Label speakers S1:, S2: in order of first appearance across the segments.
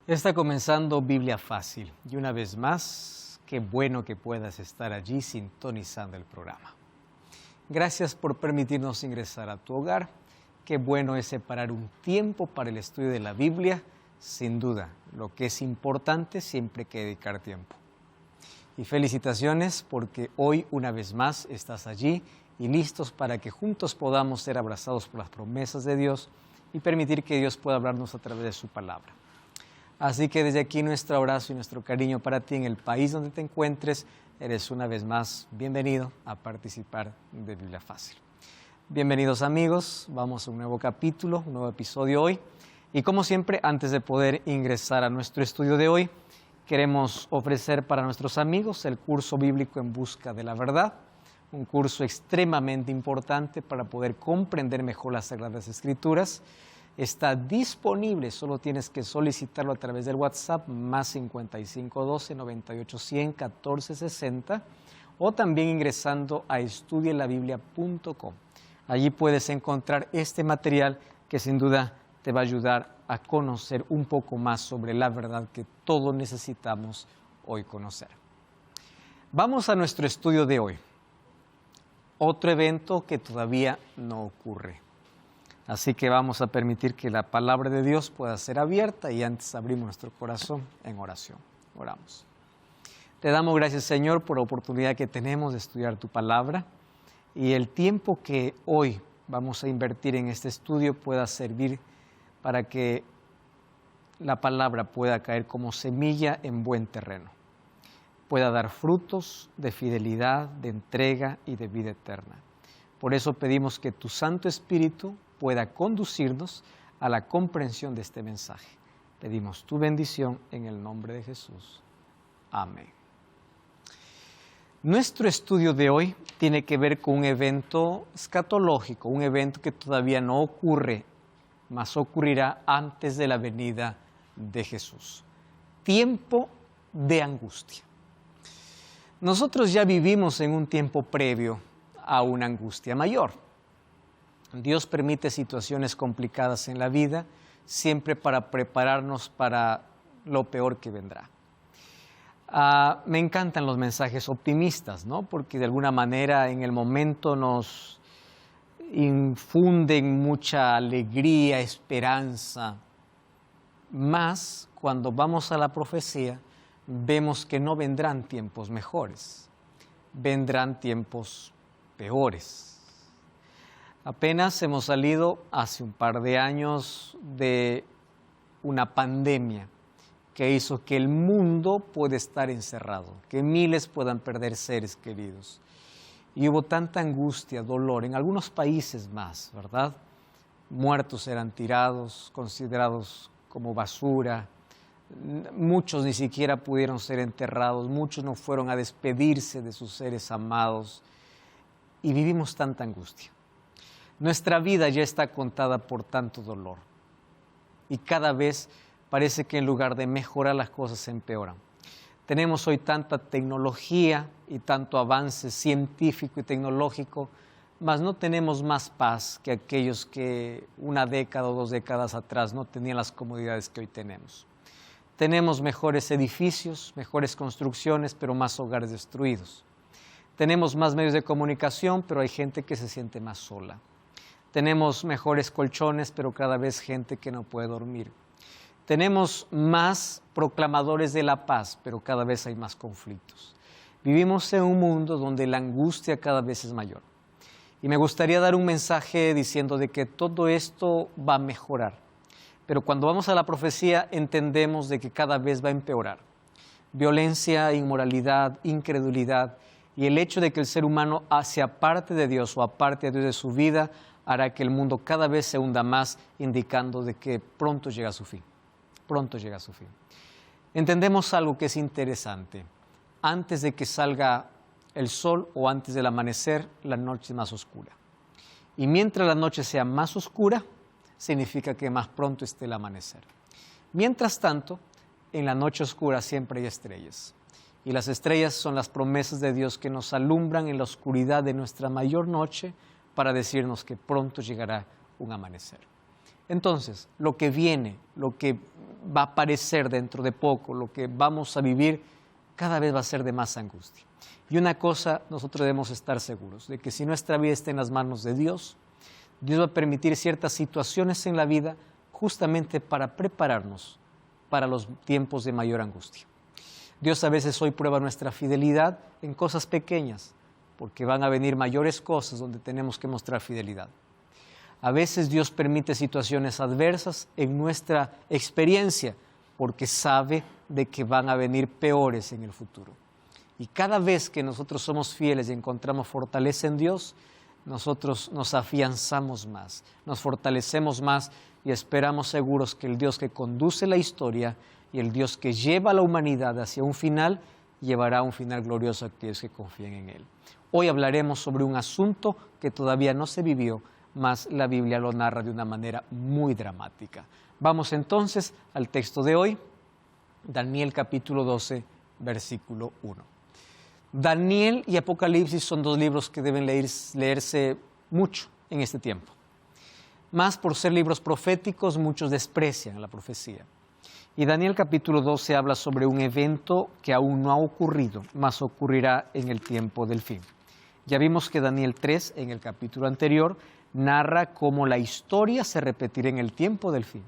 S1: Está comenzando Biblia Fácil y una vez más, qué bueno que puedas estar allí sintonizando el programa. Gracias por permitirnos ingresar a tu hogar. Qué bueno es separar un tiempo para el estudio de la Biblia. Sin duda, lo que es importante siempre hay que dedicar tiempo. Y felicitaciones porque hoy una vez más estás allí y listos para que juntos podamos ser abrazados por las promesas de Dios y permitir que Dios pueda hablarnos a través de su palabra. Así que desde aquí nuestro abrazo y nuestro cariño para ti en el país donde te encuentres. Eres una vez más bienvenido a participar de Biblia Fácil. Bienvenidos amigos, vamos a un nuevo capítulo, un nuevo episodio hoy. Y como siempre, antes de poder ingresar a nuestro estudio de hoy, queremos ofrecer para nuestros amigos el curso bíblico En Busca de la Verdad. Un curso extremadamente importante para poder comprender mejor las Sagradas Escrituras. Está disponible, solo tienes que solicitarlo a través del WhatsApp más 5512 9810 1460 o también ingresando a estudielabiblia.com. Allí puedes encontrar este material que sin duda te va a ayudar a conocer un poco más sobre la verdad que todos necesitamos hoy conocer. Vamos a nuestro estudio de hoy. Otro evento que todavía no ocurre. Así que vamos a permitir que la palabra de Dios pueda ser abierta y antes abrimos nuestro corazón en oración. Oramos. Te damos gracias, Señor, por la oportunidad que tenemos de estudiar tu palabra y el tiempo que hoy vamos a invertir en este estudio pueda servir para que la palabra pueda caer como semilla en buen terreno, pueda dar frutos de fidelidad, de entrega y de vida eterna. Por eso pedimos que tu Santo Espíritu pueda conducirnos a la comprensión de este mensaje. Pedimos tu bendición en el nombre de Jesús. Amén. Nuestro estudio de hoy tiene que ver con un evento escatológico, un evento que todavía no ocurre, mas ocurrirá antes de la venida de Jesús. Tiempo de angustia. Nosotros ya vivimos en un tiempo previo a una angustia mayor. Dios permite situaciones complicadas en la vida, siempre para prepararnos para lo peor que vendrá. Me encantan los mensajes optimistas, ¿no? Porque de alguna manera en el momento nos infunden mucha alegría, esperanza. Más cuando vamos a la profecía, vemos que no vendrán tiempos mejores, vendrán tiempos peores. Apenas hemos salido hace un par de años de una pandemia que hizo que el mundo pueda estar encerrado, que miles puedan perder seres queridos. Y hubo tanta angustia, dolor, en algunos países más, ¿verdad? Muertos eran tirados, considerados como basura. Muchos ni siquiera pudieron ser enterrados, muchos no fueron a despedirse de sus seres amados. Y vivimos tanta angustia. Nuestra vida ya está contada por tanto dolor y cada vez parece que en lugar de mejorar las cosas se empeoran. Tenemos hoy tanta tecnología y tanto avance científico y tecnológico, mas no tenemos más paz que aquellos que una década o 2 décadas atrás no tenían las comodidades que hoy tenemos. Tenemos mejores edificios, mejores construcciones, pero más hogares destruidos. Tenemos más medios de comunicación, pero hay gente que se siente más sola. Tenemos mejores colchones, pero cada vez gente que no puede dormir. Tenemos más proclamadores de la paz, pero cada vez hay más conflictos. Vivimos en un mundo donde la angustia cada vez es mayor. Y me gustaría dar un mensaje diciendo de que todo esto va a mejorar. Pero cuando vamos a la profecía entendemos de que cada vez va a empeorar. Violencia, inmoralidad, incredulidad y el hecho de que el ser humano se aparte de Dios o aparte a Dios de su vida hará que el mundo cada vez se hunda más, indicando de que pronto llega a su fin. Pronto llega a su fin. Entendemos algo que es interesante. Antes de que salga el sol o antes del amanecer, la noche es más oscura. Y mientras la noche sea más oscura, significa que más pronto esté el amanecer. Mientras tanto, en la noche oscura siempre hay estrellas. Y las estrellas son las promesas de Dios que nos alumbran en la oscuridad de nuestra mayor noche para decirnos que pronto llegará un amanecer. Entonces, lo que viene, lo que va a aparecer dentro de poco, lo que vamos a vivir, cada vez va a ser de más angustia. Y una cosa, nosotros debemos estar seguros, de que si nuestra vida está en las manos de Dios, Dios va a permitir ciertas situaciones en la vida justamente para prepararnos para los tiempos de mayor angustia. Dios a veces hoy prueba nuestra fidelidad en cosas pequeñas, porque van a venir mayores cosas donde tenemos que mostrar fidelidad. A veces Dios permite situaciones adversas en nuestra experiencia, porque sabe de que van a venir peores en el futuro. Y cada vez que nosotros somos fieles y encontramos fortaleza en Dios, nosotros nos afianzamos más, nos fortalecemos más y esperamos seguros que el Dios que conduce la historia y el Dios que lleva a la humanidad hacia un final, llevará a un final glorioso a aquellos que confíen en Él. Hoy hablaremos sobre un asunto que todavía no se vivió, mas la Biblia lo narra de una manera muy dramática. Vamos entonces al texto de hoy, Daniel capítulo 12, versículo 1. Daniel y Apocalipsis son dos libros que deben leerse mucho en este tiempo. Más por ser libros proféticos, muchos desprecian la profecía. Y Daniel capítulo 12 habla sobre un evento que aún no ha ocurrido, mas ocurrirá en el tiempo del fin. Ya vimos que Daniel 3, en el capítulo anterior, narra cómo la historia se repetirá en el tiempo del fin.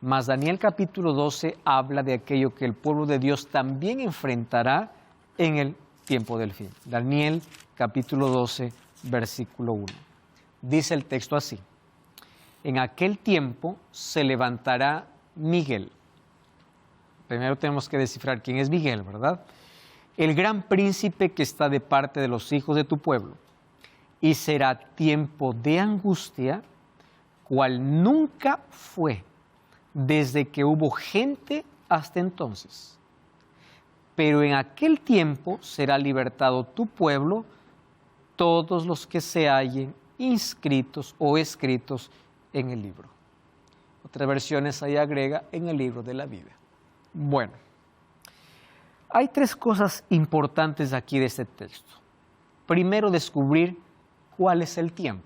S1: Mas Daniel capítulo 12 habla de aquello que el pueblo de Dios también enfrentará en el tiempo del fin. Daniel capítulo 12, versículo 1. Dice el texto así: en aquel tiempo se levantará Miguel. Primero tenemos que descifrar quién es Miguel, ¿verdad? El gran príncipe que está de parte de los hijos de tu pueblo. Y será tiempo de angustia, cual nunca fue, desde que hubo gente hasta entonces. Pero en aquel tiempo será libertado tu pueblo, todos los que se hallen inscritos o escritos en el libro. Otras versiones ahí agrega en el libro de la vida. Bueno, hay tres cosas importantes aquí de este texto. Primero, descubrir cuál es el tiempo,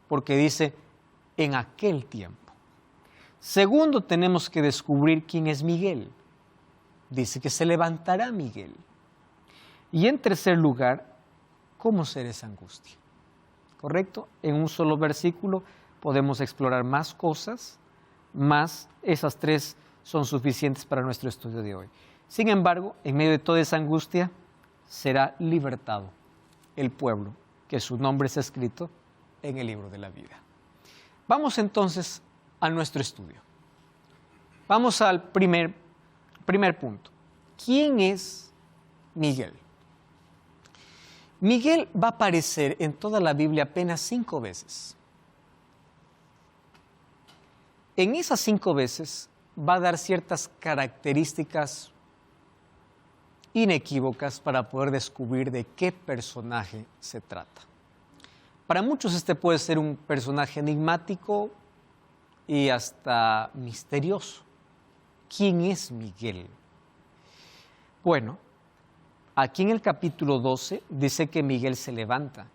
S1: porque dice en aquel tiempo. Segundo, tenemos que descubrir quién es Miguel. Dice que se levantará Miguel. Y en tercer lugar, ¿cómo será esa angustia? ¿Correcto? En un solo versículo podemos explorar más cosas, más esas tres son suficientes para nuestro estudio de hoy. Sin embargo, en medio de toda esa angustia, será libertado el pueblo, que su nombre está escrito en el libro de la vida. Vamos entonces a nuestro estudio. Vamos al primer punto. ¿Quién es Miguel? Miguel va a aparecer en toda la Biblia apenas 5 veces. En esas 5 veces va a dar ciertas características inequívocas para poder descubrir de qué personaje se trata. Para muchos este puede ser un personaje enigmático y hasta misterioso. ¿Quién es Miguel? Bueno, aquí en el capítulo 12 dice que Miguel se levanta,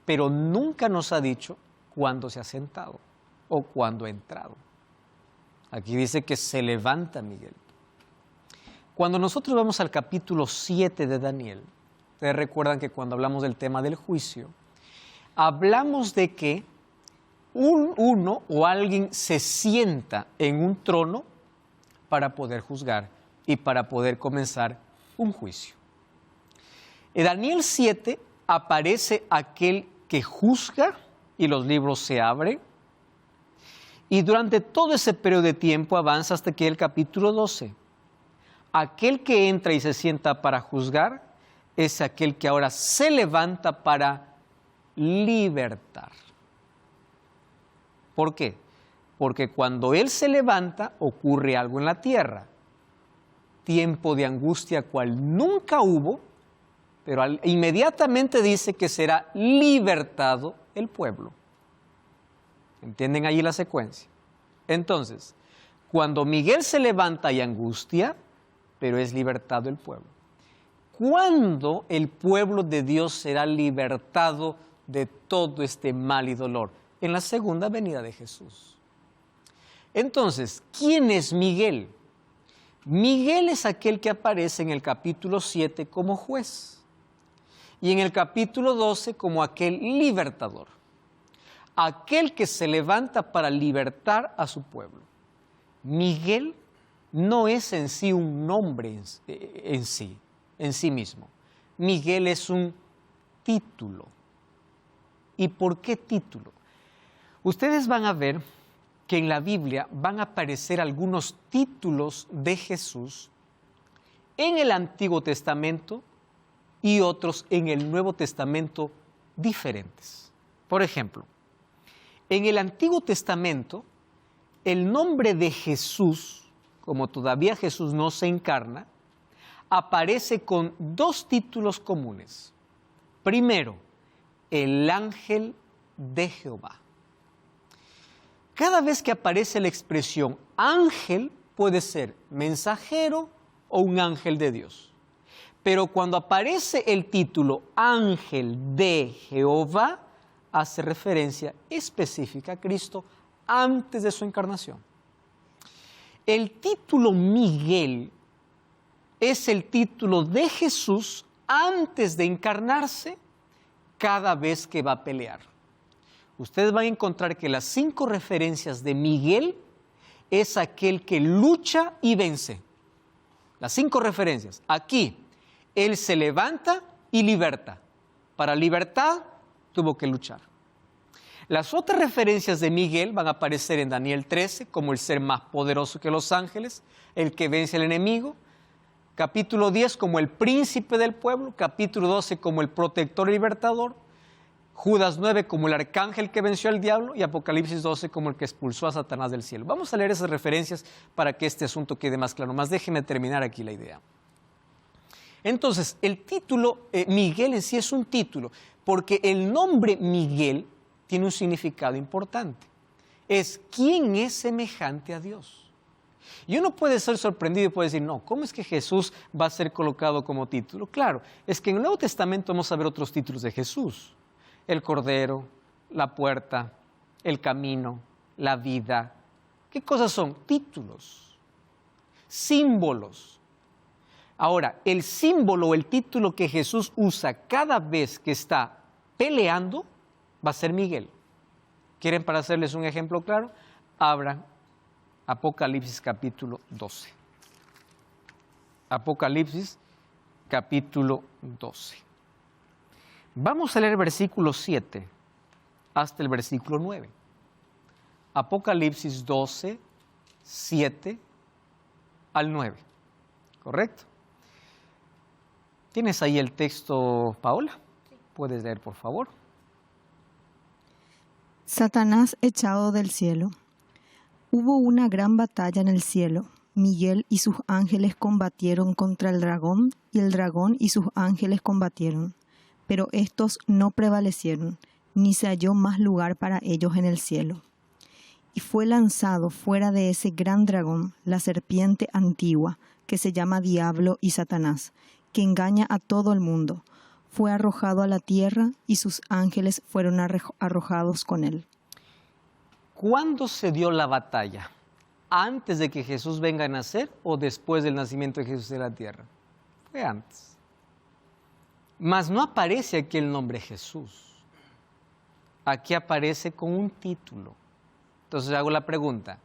S1: pero nunca nos ha dicho cuándo se ha sentado o cuándo ha entrado. Aquí dice que se levanta Miguel. Cuando nosotros vamos al capítulo 7 de Daniel, ustedes recuerdan que cuando hablamos del tema del juicio, hablamos de que uno o alguien se sienta en un trono para poder juzgar y para poder comenzar un juicio. En Daniel 7 aparece aquel que juzga y los libros se abren. Y durante todo ese periodo de tiempo avanza hasta que el capítulo 12. Aquel que entra y se sienta para juzgar es aquel que ahora se levanta para libertar. ¿Por qué? Porque cuando Él se levanta ocurre algo en la tierra. Tiempo de angustia cual nunca hubo, pero inmediatamente dice que será libertado el pueblo. ¿Entienden allí la secuencia? Entonces, cuando Miguel se levanta hay angustia, pero es libertado el pueblo. ¿Cuándo el pueblo de Dios será libertado de todo este mal y dolor? En la segunda venida de Jesús. Entonces, ¿quién es Miguel? Miguel es aquel que aparece en el capítulo 7 como juez y en el capítulo 12 como aquel libertador, aquel que se levanta para libertar a su pueblo. Miguel no es en sí un nombre en sí mismo. Miguel es un título. ¿Y por qué título? Ustedes van a ver que en la Biblia van a aparecer algunos títulos de Jesús en el Antiguo Testamento y otros en el Nuevo Testamento diferentes. Por ejemplo, en el Antiguo Testamento, el nombre de Jesús, como todavía Jesús no se encarna, aparece con dos títulos comunes. Primero, el ángel de Jehová. Cada vez que aparece la expresión ángel, puede ser mensajero o un ángel de Dios. Pero cuando aparece el título ángel de Jehová, hace referencia específica a Cristo antes de su encarnación. El título Miguel es el título de Jesús antes de encarnarse cada vez que va a pelear. Ustedes van a encontrar que las 5 referencias de Miguel es aquel que lucha y vence. Las 5 referencias. Aquí, él se levanta y liberta. Para libertad, tuvo que luchar. Las otras referencias de Miguel van a aparecer en Daniel 13 como el ser más poderoso que los ángeles, el que vence al enemigo. Capítulo 10 como el príncipe del pueblo. Capítulo 12 como el protector y libertador. Judas 9 como el arcángel que venció al diablo y Apocalipsis 12 como el que expulsó a Satanás del cielo. Vamos a leer esas referencias para que este asunto quede más claro. Más déjenme terminar aquí la idea. Entonces, el título Miguel en sí es un título porque el nombre Miguel tiene un significado importante. Es ¿quién es semejante a Dios? Y uno puede ser sorprendido y puede decir, no, ¿cómo es que Jesús va a ser colocado como título? Claro, es que en el Nuevo Testamento vamos a ver otros títulos de Jesús. El Cordero, la puerta, el camino, la vida. ¿Qué cosas son? Títulos, símbolos. Ahora, el símbolo o el título que Jesús usa cada vez que está peleando va a ser Miguel. ¿Quieren para hacerles un ejemplo claro? Abran Apocalipsis capítulo 12. Apocalipsis capítulo 12. Vamos a leer el versículo 7 hasta el versículo 9. Apocalipsis 12, 7 al 9. ¿Correcto? ¿Tienes ahí el texto, Paola? ¿Puedes leer, por favor?
S2: Satanás echado del cielo. Hubo una gran batalla en el cielo. Miguel y sus ángeles combatieron contra el dragón, y el dragón y sus ángeles combatieron. Pero estos no prevalecieron, ni se halló más lugar para ellos en el cielo. Y fue lanzado fuera de ese gran dragón, la serpiente antigua, que se llama Diablo y Satanás, que engaña a todo el mundo. Fue arrojado a la tierra y sus ángeles fueron arrojados con él.
S1: ¿Cuándo se dio la batalla? ¿Antes de que Jesús venga a nacer o después del nacimiento de Jesús en la tierra? Fue antes. Mas no aparece aquí el nombre Jesús. Aquí aparece con un título. Entonces hago la pregunta,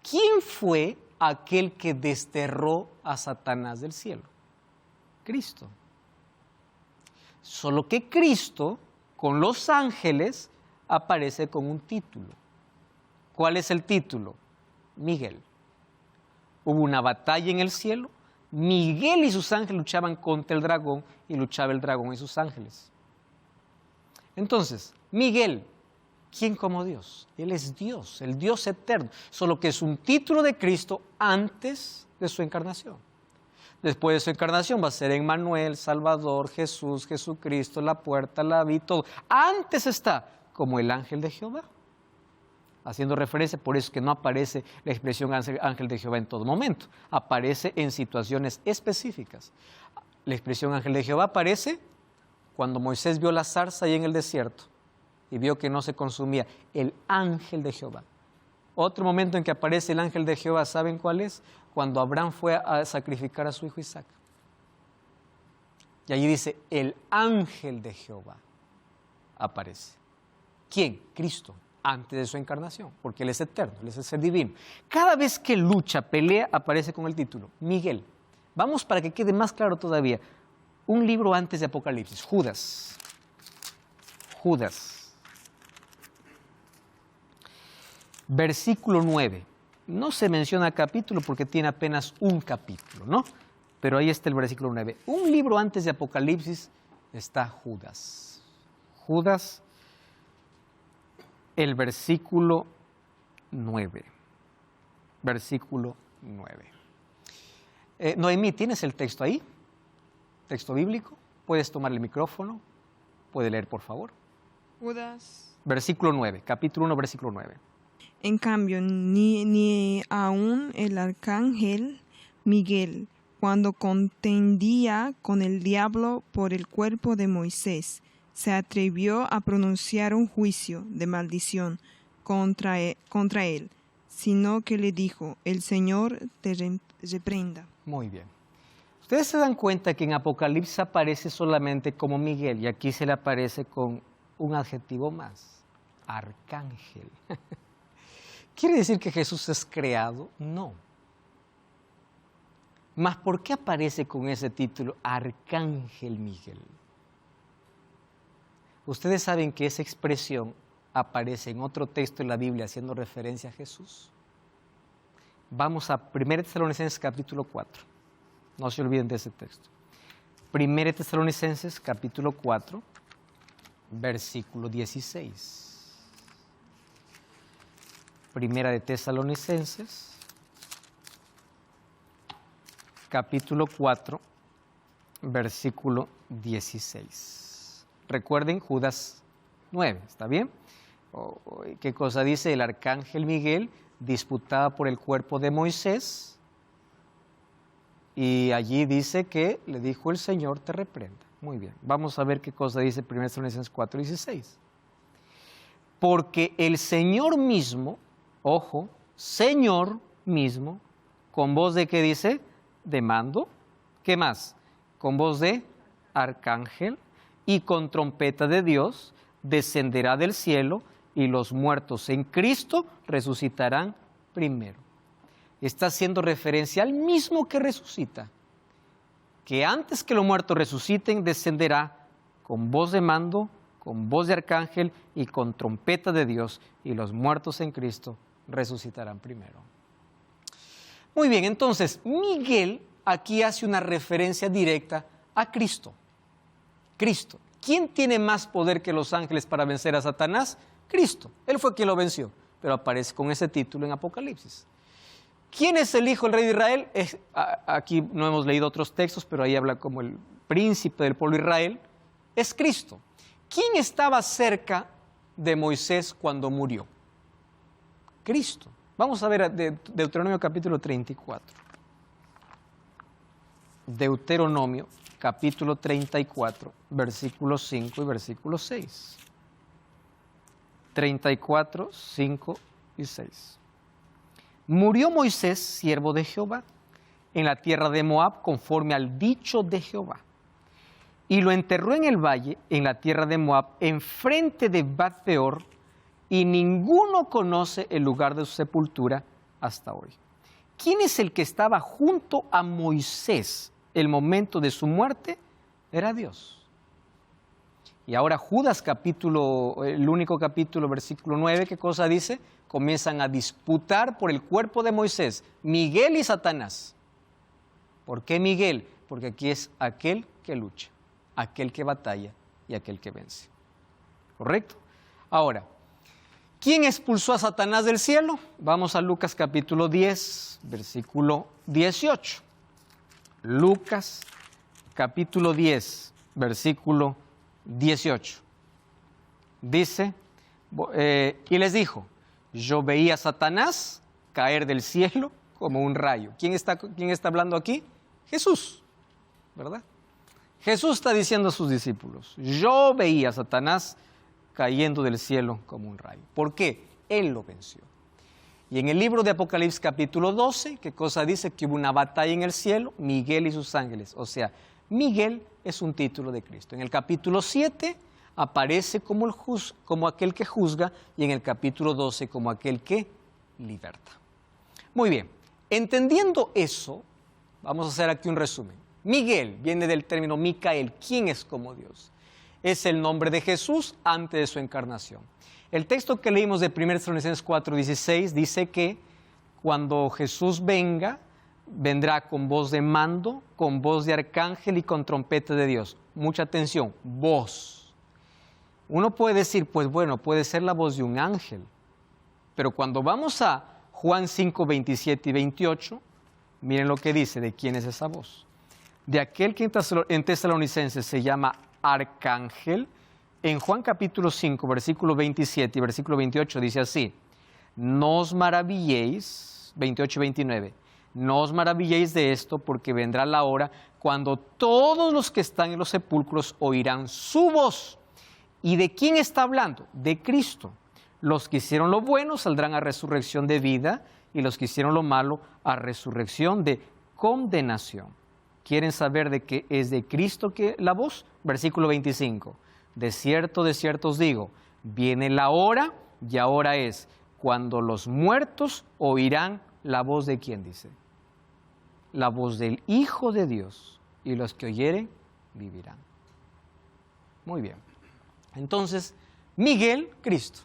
S1: ¿quién fue aquel que desterró a Satanás del cielo? Cristo. Solo que Cristo, con los ángeles, aparece con un título. ¿Cuál es el título? Miguel. Hubo una batalla en el cielo. Miguel y sus ángeles luchaban contra el dragón y luchaba el dragón y sus ángeles. Entonces, Miguel, ¿quién como Dios? Él es Dios, el Dios eterno, solo que es un título de Cristo antes de su encarnación. Después de su encarnación va a ser Emmanuel, Salvador, Jesús, Jesucristo, la puerta, la vida, todo. Antes está como el ángel de Jehová. Haciendo referencia, por eso es que no aparece la expresión ángel de Jehová en todo momento. Aparece en situaciones específicas. La expresión ángel de Jehová aparece cuando Moisés vio la zarza ahí en el desierto y vio que no se consumía. El ángel de Jehová. Otro momento en que aparece el ángel de Jehová, ¿saben cuál es? Cuando Abraham fue a sacrificar a su hijo Isaac. Y allí dice, el ángel de Jehová aparece. ¿Quién? Cristo, antes de su encarnación, porque Él es eterno, Él es el ser divino. Cada vez que lucha, pelea, aparece con el título, Miguel. Vamos para que quede más claro todavía. Un libro antes de Apocalipsis, Judas. Judas. Versículo 9. No se menciona capítulo porque tiene apenas un capítulo, ¿no? Pero ahí está el versículo 9. Un libro antes de Apocalipsis está Judas. Judas, el versículo 9. Versículo 9. Noemí, ¿tienes el texto ahí? ¿Texto bíblico? ¿Puedes tomar el micrófono? ¿Puede leer, por favor?
S3: Judas.
S1: Versículo 9, capítulo 1, versículo 9.
S3: En cambio, ni aun el arcángel Miguel, cuando contendía con el diablo por el cuerpo de Moisés, se atrevió a pronunciar un juicio de maldición contra él, sino que le dijo, el Señor te reprenda.
S1: Muy bien. Ustedes se dan cuenta que en Apocalipsis aparece solamente como Miguel y aquí se le aparece con un adjetivo más, arcángel. ¿Quiere decir que Jesús es creado? No. Mas, ¿por qué aparece con ese título, Arcángel Miguel? Ustedes saben que esa expresión aparece en otro texto en la Biblia haciendo referencia a Jesús. Vamos a 1 Tesalonicenses capítulo 4. No se olviden de ese texto. 1 Tesalonicenses capítulo 4, versículo 16. Primera de Tesalonicenses, capítulo 4, versículo 16. Recuerden Judas 9, ¿está bien? ¿Qué cosa dice? El arcángel Miguel disputaba por el cuerpo de Moisés y allí dice que le dijo el Señor te reprenda. Muy bien, vamos a ver qué cosa dice 1 Tesalonicenses 4, 16. Porque el Señor mismo, ojo, Señor mismo, con voz de ¿qué dice? De mando. ¿Qué más? Con voz de arcángel y con trompeta de Dios descenderá del cielo y los muertos en Cristo resucitarán primero. Está haciendo referencia al mismo que resucita, que antes que los muertos resuciten descenderá con voz de mando, con voz de arcángel y con trompeta de Dios y los muertos en Cristo resucitarán primero. Muy bien, entonces Miguel aquí hace una referencia directa a Cristo. Cristo. ¿Quién tiene más poder que los ángeles para vencer a Satanás? Cristo. Él fue quien lo venció, pero aparece con ese título en Apocalipsis. ¿Quién es el hijo del rey de Israel? Aquí no hemos leído otros textos, pero ahí habla como el príncipe del pueblo de Israel. Es Cristo. ¿Quién estaba cerca de Moisés cuando murió? Cristo. Vamos a ver Deuteronomio capítulo 34. Deuteronomio capítulo 34, versículos 5 y versículo 6. 34, 5 y 6. Murió Moisés, siervo de Jehová, en la tierra de Moab, conforme al dicho de Jehová. Y lo enterró en el valle, en la tierra de Moab, enfrente de Bat-peor, y ninguno conoce el lugar de su sepultura hasta hoy. ¿Quién es el que estaba junto a Moisés el momento de su muerte? Era Dios. Y ahora Judas capítulo, el único capítulo, versículo 9, ¿qué cosa dice? Comienzan a disputar por el cuerpo de Moisés, Miguel y Satanás. ¿Por qué Miguel? Porque aquí es aquel que lucha, aquel que batalla y aquel que vence. ¿Correcto? Ahora, ¿quién expulsó a Satanás del cielo? Vamos a Lucas capítulo 10, versículo 18. Lucas capítulo 10, versículo 18. Dice, y les dijo, yo veía a Satanás caer del cielo como un rayo. ¿Quién está hablando aquí? Jesús, ¿verdad? Jesús está diciendo a sus discípulos, yo veía a Satanás cayendo del cielo como un rayo. ¿Por qué? Él lo venció. Y en el libro de Apocalipsis capítulo 12, ¿qué cosa dice? Que hubo una batalla en el cielo, Miguel y sus ángeles. O sea, Miguel es un título de Cristo. En el capítulo 7 aparece como aquel que juzga y en el capítulo 12 como aquel que liberta. Muy bien, entendiendo eso, vamos a hacer aquí un resumen. Miguel viene del término Micael, ¿quién es como Dios? Es el nombre de Jesús antes de su encarnación. El texto que leímos de 1 Tesalonicenses 4:16 dice que cuando Jesús venga, vendrá con voz de mando, con voz de arcángel y con trompeta de Dios. Mucha atención, voz. Uno puede decir, pues bueno, puede ser la voz de un ángel, pero cuando vamos a Juan 5, 27 y 28, miren lo que dice, ¿de quién es esa voz? De aquel que en Tesalonicenses se llama arcángel. En Juan capítulo 5, versículo 27 y versículo 28 dice así, no os maravilléis, 28 y 29, no os maravilléis de esto porque vendrá la hora cuando todos los que están en los sepulcros oirán su voz. ¿Y de quién está hablando? De Cristo. Los que hicieron lo bueno saldrán a resurrección de vida y los que hicieron lo malo a resurrección de condenación. ¿Quieren saber de qué es de Cristo que la voz? Versículo 25. De cierto os digo, viene la hora y ahora es cuando los muertos oirán la voz de ¿quién dice? La voz del Hijo de Dios y los que oyeren vivirán. Muy bien. Entonces, Miguel, Cristo.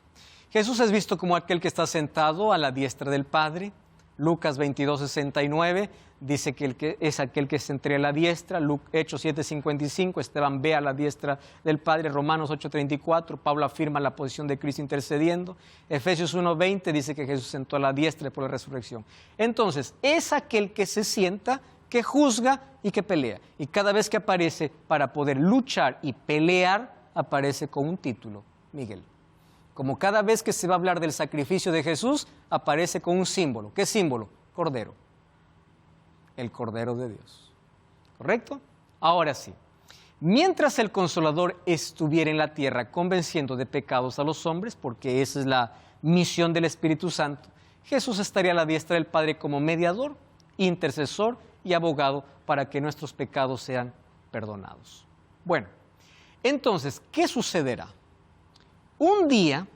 S1: Jesús es visto como aquel que está sentado a la diestra del Padre. Lucas 22:69 dice que es aquel que se entrega a la diestra. Hechos 7:55, Esteban ve a la diestra del Padre. Romanos 8:34, Pablo afirma la posición de Cristo intercediendo. Efesios 1:20 dice que Jesús sentó a la diestra por la resurrección. Entonces, es aquel que se sienta, que juzga y que pelea. Y cada vez que aparece para poder luchar y pelear, aparece con un título, Miguel. Como cada vez que se va a hablar del sacrificio de Jesús, aparece con un símbolo. ¿Qué símbolo? Cordero. El Cordero de Dios. ¿Correcto? Ahora sí. Mientras el Consolador estuviera en la tierra convenciendo de pecados a los hombres, porque esa es la misión del Espíritu Santo, Jesús estaría a la diestra del Padre como mediador, intercesor y abogado para que nuestros pecados sean perdonados. Bueno, entonces, ¿qué sucederá? Un día,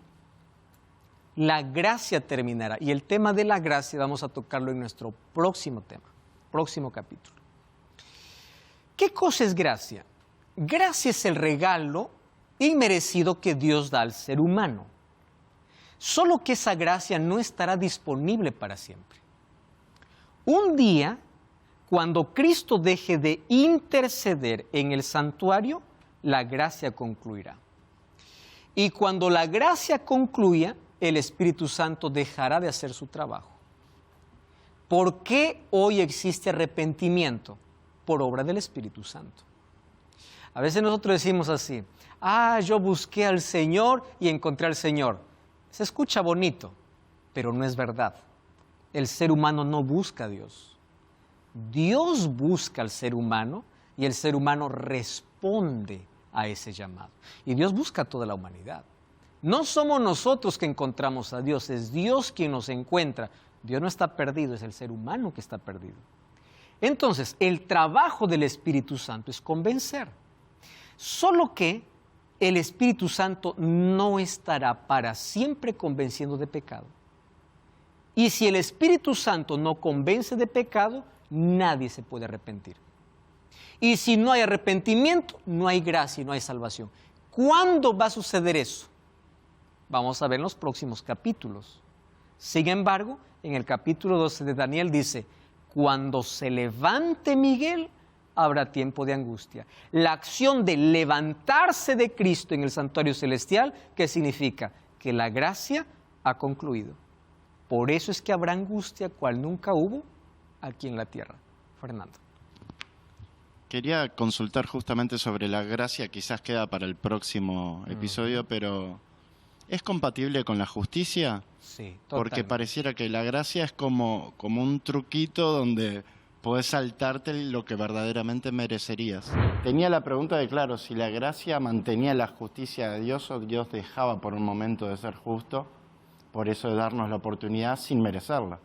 S1: la gracia terminará. Y el tema de la gracia vamos a tocarlo en nuestro próximo tema, próximo capítulo. ¿Qué cosa es gracia? Gracia es el regalo inmerecido que Dios da al ser humano. Solo que esa gracia no estará disponible para siempre. Un día, cuando Cristo deje de interceder en el santuario, la gracia concluirá. Y cuando la gracia concluya, el Espíritu Santo dejará de hacer su trabajo. ¿Por qué hoy existe arrepentimiento? Por obra del Espíritu Santo. A veces nosotros decimos así, yo busqué al Señor y encontré al Señor. Se escucha bonito, pero no es verdad. El ser humano no busca a Dios. Dios busca al ser humano y el ser humano responde a ese llamado. Y Dios busca a toda la humanidad. No somos nosotros que encontramos a Dios, es Dios quien nos encuentra. Dios no está perdido, es el ser humano que está perdido. Entonces, el trabajo del Espíritu Santo es convencer. Solo que el Espíritu Santo no estará para siempre convenciendo de pecado. Y si el Espíritu Santo no convence de pecado, nadie se puede arrepentir. Y si no hay arrepentimiento, no hay gracia y no hay salvación. ¿Cuándo va a suceder eso? Vamos a ver en los próximos capítulos. Sin embargo, en el capítulo 12 de Daniel dice, cuando se levante Miguel, habrá tiempo de angustia. La acción de levantarse de Cristo en el santuario celestial, ¿qué significa? Que la gracia ha concluido. Por eso es que habrá angustia cual nunca hubo aquí en la tierra. Fernando.
S4: Quería consultar justamente sobre la gracia, quizás queda para el próximo episodio, pero ¿es compatible con la justicia?
S1: Sí, totalmente.
S4: Porque pareciera que la gracia es como un truquito donde podés saltarte lo que verdaderamente merecerías. Tenía la pregunta de, claro, si la gracia mantenía la justicia de Dios o Dios dejaba por un momento de ser justo, por eso de darnos la oportunidad sin merecerla.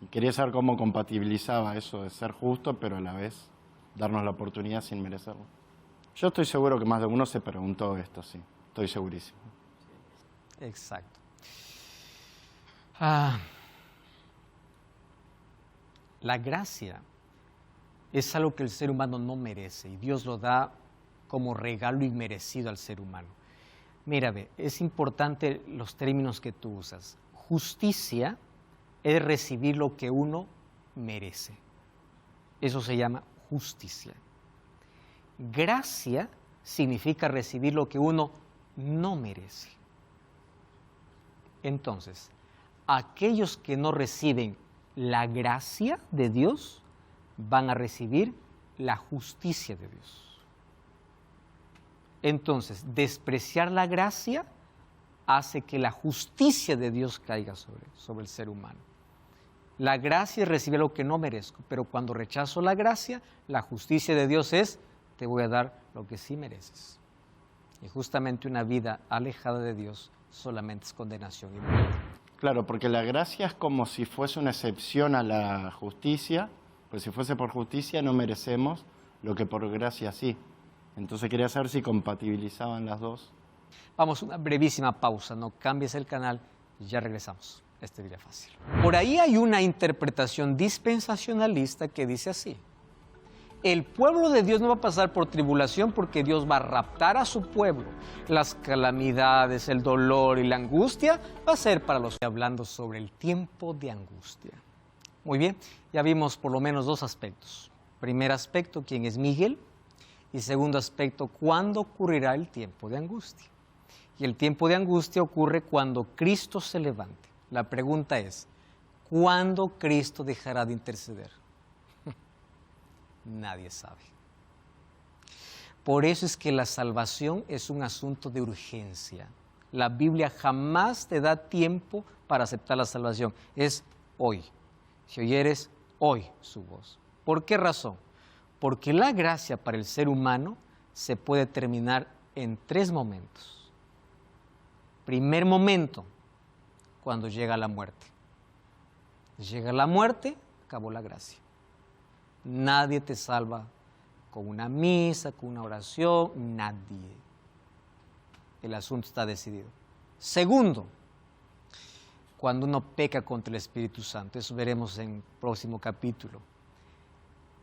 S4: Y quería saber cómo compatibilizaba eso de ser justo, pero a la vez darnos la oportunidad sin merecerlo. Yo estoy seguro que más de uno se preguntó esto, sí. Estoy segurísimo.
S1: Exacto. La gracia es algo que el ser humano no merece y Dios lo da como regalo inmerecido al ser humano. Mira, ve, es importante los términos que tú usas. Justicia es recibir lo que uno merece. Eso se llama justicia. Gracia significa recibir lo que uno no merece. Entonces, aquellos que no reciben la gracia de Dios van a recibir la justicia de Dios. Entonces, despreciar la gracia hace que la justicia de Dios caiga sobre el ser humano. La gracia es recibir lo que no merezco, pero cuando rechazo la gracia, la justicia de Dios es, te voy a dar lo que sí mereces. Y justamente una vida alejada de Dios solamente es condenación y muerte.
S4: Claro, porque la gracia es como si fuese una excepción a la justicia, pues si fuese por justicia no merecemos lo que por gracia sí. Entonces quería saber si compatibilizaban las dos.
S1: Vamos a una brevísima pausa, no cambies el canal y ya regresamos. Este video fácil. Por ahí hay una interpretación dispensacionalista que dice así: el pueblo de Dios no va a pasar por tribulación porque Dios va a raptar a su pueblo. Las calamidades, el dolor y la angustia va a ser para los que hablando sobre el tiempo de angustia. Muy bien, ya vimos por lo menos dos aspectos. Primer aspecto, ¿quién es Miguel? Y segundo aspecto, ¿cuándo ocurrirá el tiempo de angustia? Y el tiempo de angustia ocurre cuando Cristo se levante. La pregunta es, ¿cuándo Cristo dejará de interceder? Nadie sabe. Por eso es que la salvación es un asunto de urgencia. La Biblia jamás te da tiempo para aceptar la salvación. Es hoy. Si oyeres hoy su voz. ¿Por qué razón? Porque la gracia para el ser humano se puede terminar en tres momentos. Primer momento, cuando llega la muerte. Llega la muerte, acabó la gracia. Nadie te salva con una misa, con una oración, nadie. El asunto está decidido. Segundo, cuando uno peca contra el Espíritu Santo, eso veremos en el próximo capítulo.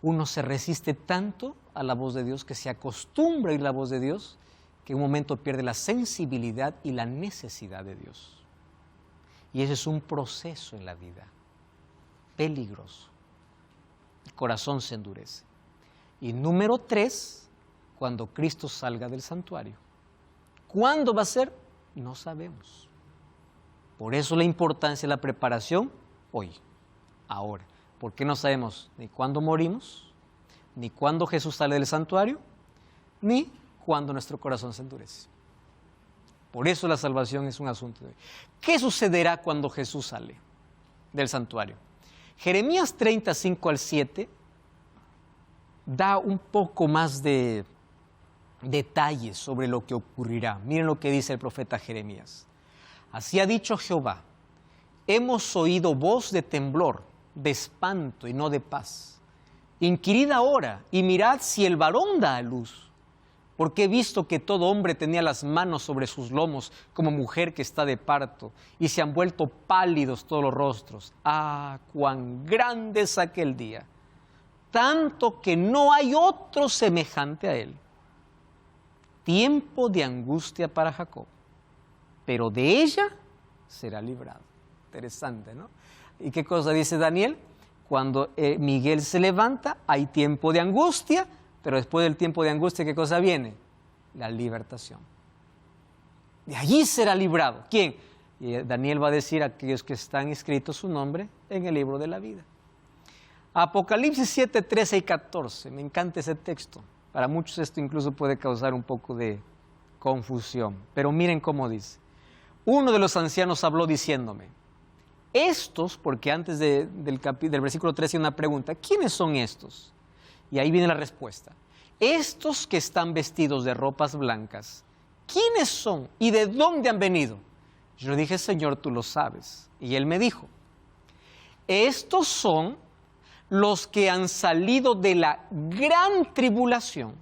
S1: Uno se resiste tanto a la voz de Dios, que se acostumbra a oír la voz de Dios, que en un momento pierde la sensibilidad y la necesidad de Dios. Y ese es un proceso en la vida, peligroso. El corazón se endurece. Y número 3, cuando Cristo salga del santuario. ¿Cuándo va a ser? No sabemos. Por eso la importancia de la preparación hoy, ahora. ¿Por qué no sabemos ni cuándo morimos, ni cuándo Jesús sale del santuario, ni cuándo nuestro corazón se endurece? Por eso la salvación es un asunto de hoy. ¿Qué sucederá cuando Jesús sale del santuario? Jeremías 35 al 7 da un poco más de detalles sobre lo que ocurrirá. Miren lo que dice el profeta Jeremías. Así ha dicho Jehová: hemos oído voz de temblor, de espanto y no de paz. Inquirid ahora y mirad si el varón da a luz, porque he visto que todo hombre tenía las manos sobre sus lomos como mujer que está de parto, y se han vuelto pálidos todos los rostros. ¡Ah, cuán grande es aquel día! Tanto que no hay otro semejante a él. Tiempo de angustia para Jacob, pero de ella será librado. Interesante, ¿no? ¿Y qué cosa dice Daniel? Cuando Miguel se levanta, hay tiempo de angustia, pero después del tiempo de angustia, ¿qué cosa viene? La libertación. De allí será librado. ¿Quién? Y Daniel va a decir a aquellos que están escritos su nombre en el libro de la vida. Apocalipsis 7, 13 y 14. Me encanta ese texto. Para muchos esto incluso puede causar un poco de confusión. Pero miren cómo dice. Uno de los ancianos habló diciéndome: estos, porque antes del versículo 13 hay una pregunta, ¿quiénes son estos? Y ahí viene la respuesta. Estos que están vestidos de ropas blancas, ¿quiénes son y de dónde han venido? Yo le dije, Señor, tú lo sabes. Y él me dijo, estos son los que han salido de la gran tribulación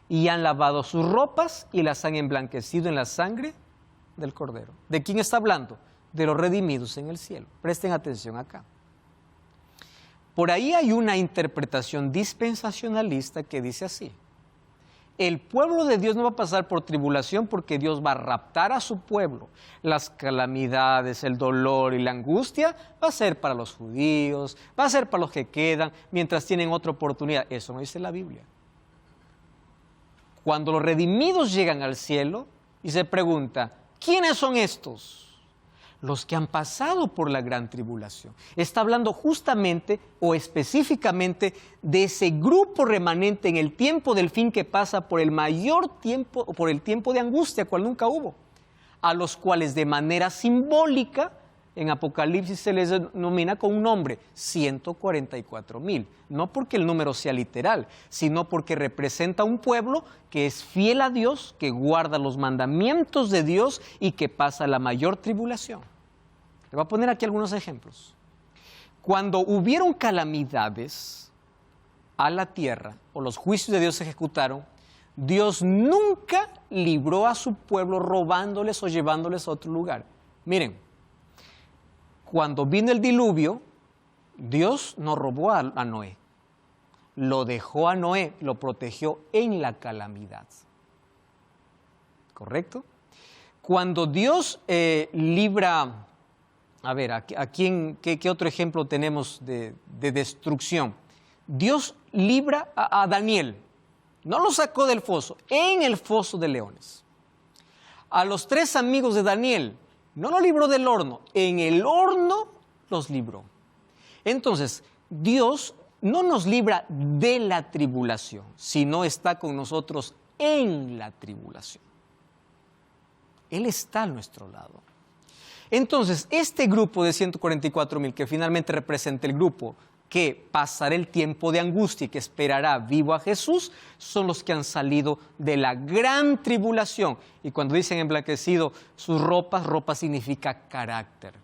S1: y han lavado sus ropas y las han emblanquecido en la sangre del Cordero. ¿De quién está hablando? De los redimidos en el cielo. Presten atención acá. Por ahí hay una interpretación dispensacionalista que dice así: el pueblo de Dios no va a pasar por tribulación porque Dios va a raptar a su pueblo. Las calamidades, el dolor y la angustia va a ser para los judíos, va a ser para los que quedan mientras tienen otra oportunidad. Eso no dice la Biblia. Cuando los redimidos llegan al cielo y se pregunta, ¿quiénes son estos? Los que han pasado por la gran tribulación. Está hablando justamente o específicamente de ese grupo remanente en el tiempo del fin que pasa por el mayor tiempo, o por el tiempo de angustia, cual nunca hubo, a los cuales de manera simbólica en Apocalipsis se les denomina con un nombre, 144,000. No porque el número sea literal, sino porque representa un pueblo que es fiel a Dios, que guarda los mandamientos de Dios y que pasa la mayor tribulación. Le voy a poner aquí algunos ejemplos. Cuando hubieron calamidades a la tierra o los juicios de Dios se ejecutaron, Dios nunca libró a su pueblo robándoles o llevándoles a otro lugar. Miren, cuando vino el diluvio, Dios no robó a Noé. Lo dejó a Noé, lo protegió en la calamidad. ¿Correcto? Cuando Dios libra... A ver, ¿qué otro ejemplo tenemos de destrucción? Dios libra a Daniel. No lo sacó del foso, en el foso de leones. A los 3 amigos de Daniel, no lo libró del horno, en el horno los libró. Entonces, Dios no nos libra de la tribulación, sino está con nosotros en la tribulación. Él está a nuestro lado. Entonces, este grupo de 144,000 que finalmente representa el grupo que pasará el tiempo de angustia y que esperará vivo a Jesús, son los que han salido de la gran tribulación. Y cuando dicen emblanquecido sus ropas, ropa significa carácter,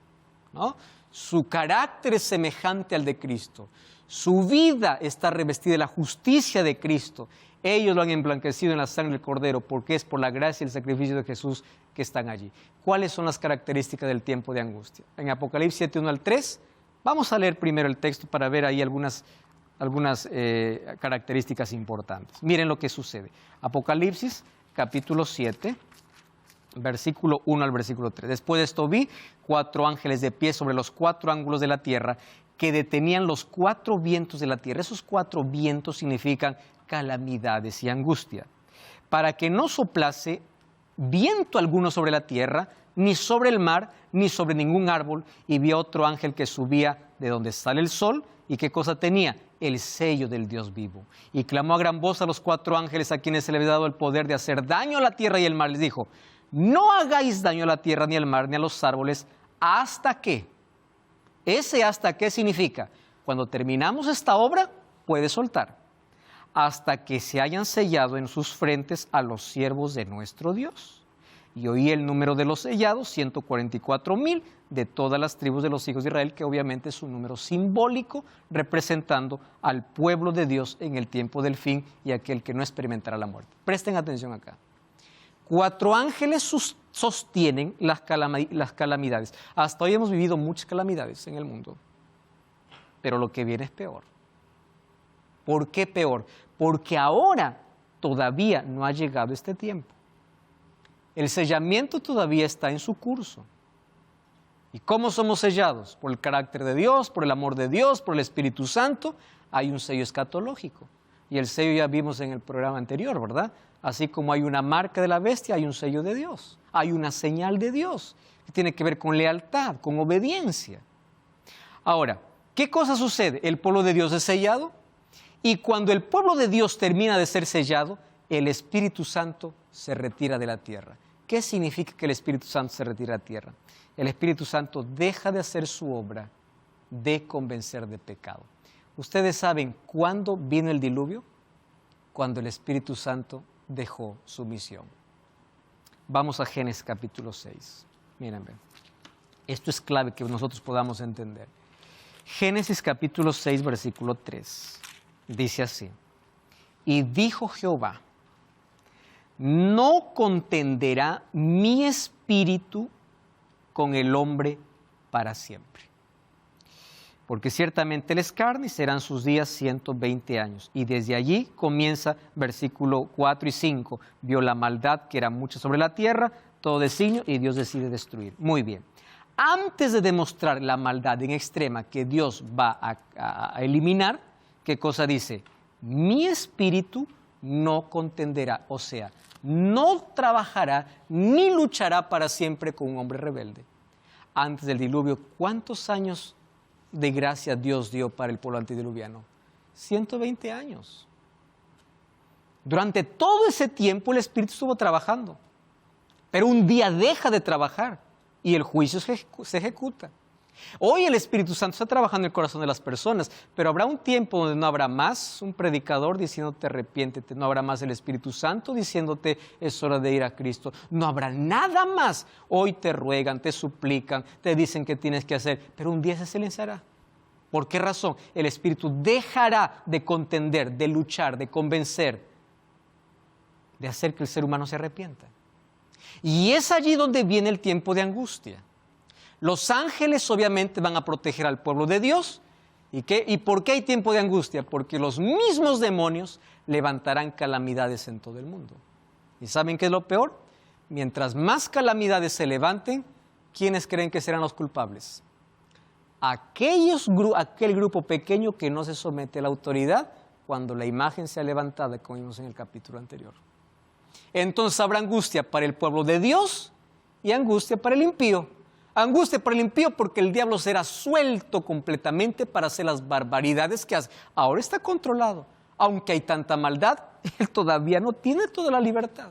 S1: ¿no? Su carácter es semejante al de Cristo. Su vida está revestida de la justicia de Cristo. Ellos lo han emblanquecido en la sangre del Cordero porque es por la gracia y el sacrificio de Jesús que están allí. ¿Cuáles son las características del tiempo de angustia? En Apocalipsis 7, 1 al 3, vamos a leer primero el texto para ver ahí algunas características importantes. Miren lo que sucede. Apocalipsis capítulo 7, versículo 1 al versículo 3. Después de esto vi 4 ángeles de pie sobre los 4 ángulos de la tierra que detenían los 4 vientos de la tierra. Esos 4 vientos significan calamidades y angustia, para que no soplase viento alguno sobre la tierra, ni sobre el mar, ni sobre ningún árbol. Y vi a otro ángel que subía de donde sale el sol. ¿Y qué cosa tenía? El sello del Dios vivo. Y clamó a gran voz a los 4 ángeles a quienes se le había dado el poder de hacer daño a la tierra y el mar. Les dijo, no hagáis daño a la tierra, ni al mar, ni a los árboles, hasta que. Ese hasta qué significa, cuando terminamos esta obra, puede soltar. Hasta que se hayan sellado en sus frentes a los siervos de nuestro Dios. Y oí el número de los sellados, 144,000 de todas las tribus de los hijos de Israel, que obviamente es un número simbólico representando al pueblo de Dios en el tiempo del fin y aquel que no experimentará la muerte. Presten atención acá. 4 ángeles sostienen las calamidades. Hasta hoy hemos vivido muchas calamidades en el mundo, pero lo que viene es peor. ¿Por qué peor? Porque ahora todavía no ha llegado este tiempo. El sellamiento todavía está en su curso. ¿Y cómo somos sellados? Por el carácter de Dios, por el amor de Dios, por el Espíritu Santo. Hay un sello escatológico. Y el sello ya vimos en el programa anterior, ¿verdad? Así como hay una marca de la bestia, hay un sello de Dios. Hay una señal de Dios que tiene que ver con lealtad, con obediencia. Ahora, ¿qué cosa sucede? El pueblo de Dios es sellado. Y cuando el pueblo de Dios termina de ser sellado, el Espíritu Santo se retira de la tierra. ¿Qué significa que el Espíritu Santo se retira de la tierra? El Espíritu Santo deja de hacer su obra de convencer de pecado. ¿Ustedes saben cuándo vino el diluvio? Cuando el Espíritu Santo dejó su misión. Vamos a Génesis capítulo 6. Miren, ven. Esto es clave que nosotros podamos entender. Génesis capítulo 6, versículo 3. Dice así. Y dijo Jehová, no contenderá mi espíritu con el hombre para siempre. Porque ciertamente él es carne y serán sus días 120 años. Y desde allí comienza versículo 4 y 5. Vio la maldad que era mucha sobre la tierra, todo designio, y Dios decide destruir. Muy bien. Antes de demostrar la maldad en extrema que Dios va a eliminar, ¿qué cosa dice? Mi espíritu no contenderá, o sea, no trabajará ni luchará para siempre con un hombre rebelde. Antes del diluvio, ¿cuántos años de gracia Dios dio para el pueblo antediluviano? 120 años. Durante todo ese tiempo el Espíritu estuvo trabajando, pero un día deja de trabajar y el juicio se ejecuta. Hoy el Espíritu Santo está trabajando en el corazón de las personas, pero habrá un tiempo donde no habrá más un predicador diciéndote arrepiéntete, no habrá más el Espíritu Santo diciéndote es hora de ir a Cristo, no habrá nada más. Hoy te ruegan, te suplican, te dicen qué tienes que hacer, pero un día se silenciará. ¿Por qué razón? El Espíritu dejará de contender, de luchar, de convencer, de hacer que el ser humano se arrepienta. Y es allí donde viene el tiempo de angustia. Los ángeles obviamente van a proteger al pueblo de Dios. ¿Y por qué hay tiempo de angustia? Porque los mismos demonios levantarán calamidades en todo el mundo. ¿Y saben qué es lo peor? Mientras más calamidades se levanten, ¿quiénes creen que serán los culpables? Aquel grupo pequeño que no se somete a la autoridad cuando la imagen sea levantada, como vimos en el capítulo anterior. Entonces habrá angustia para el pueblo de Dios y angustia para el impío. Angustia para el impío porque el diablo será suelto completamente para hacer las barbaridades que hace. Ahora está controlado. Aunque hay tanta maldad, él todavía no tiene toda la libertad.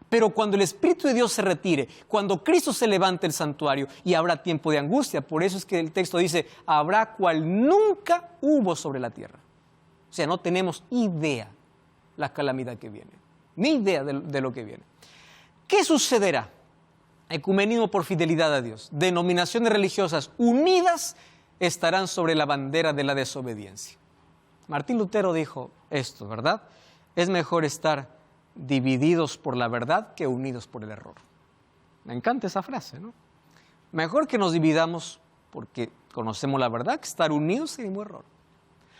S1: Pero cuando el Espíritu de Dios se retire, cuando Cristo se levante el santuario y habrá tiempo de angustia, por eso es que el texto dice, habrá cual nunca hubo sobre la tierra. O sea, no tenemos idea la calamidad que viene, ni idea de lo que viene. ¿Qué sucederá? Ecumenismo por fidelidad a Dios. Denominaciones religiosas unidas estarán sobre la bandera de la desobediencia. Martín Lutero dijo esto, ¿verdad? Es mejor estar divididos por la verdad que unidos por el error. Me encanta esa frase, ¿no? Mejor que nos dividamos porque conocemos la verdad que estar unidos sin ningún error.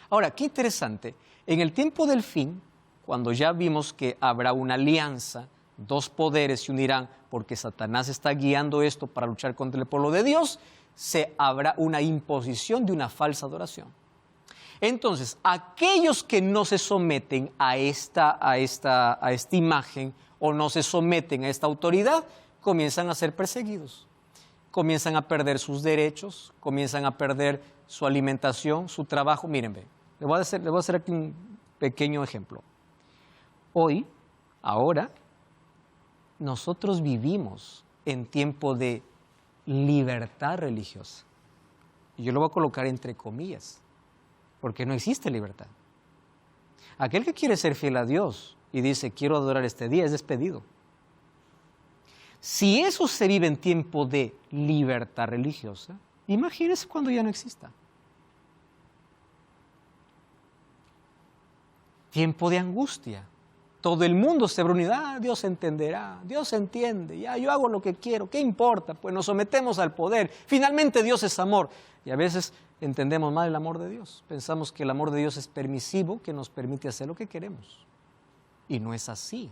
S1: Ahora, qué interesante, en el tiempo del fin, cuando ya vimos que habrá una alianza, dos poderes se unirán porque Satanás está guiando esto para luchar contra el pueblo de Dios, habrá una imposición de una falsa adoración. Entonces, aquellos que no se someten a esta imagen o no se someten a esta autoridad, comienzan a ser perseguidos, comienzan a perder sus derechos, comienzan a perder su alimentación, su trabajo. Miren, le voy a hacer aquí un pequeño ejemplo. Hoy, ahora, nosotros vivimos en tiempo de libertad religiosa. Y yo lo voy a colocar entre comillas, porque no existe libertad. Aquel que quiere ser fiel a Dios y dice, quiero adorar este día, es despedido. Si eso se vive en tiempo de libertad religiosa, imagínense cuando ya no exista. Tiempo de angustia. Todo el mundo se habrá unido, Dios entenderá, Dios entiende, ya yo hago lo que quiero, ¿qué importa? Pues nos sometemos al poder, finalmente Dios es amor. Y a veces entendemos mal el amor de Dios, pensamos que el amor de Dios es permisivo, que nos permite hacer lo que queremos. Y no es así.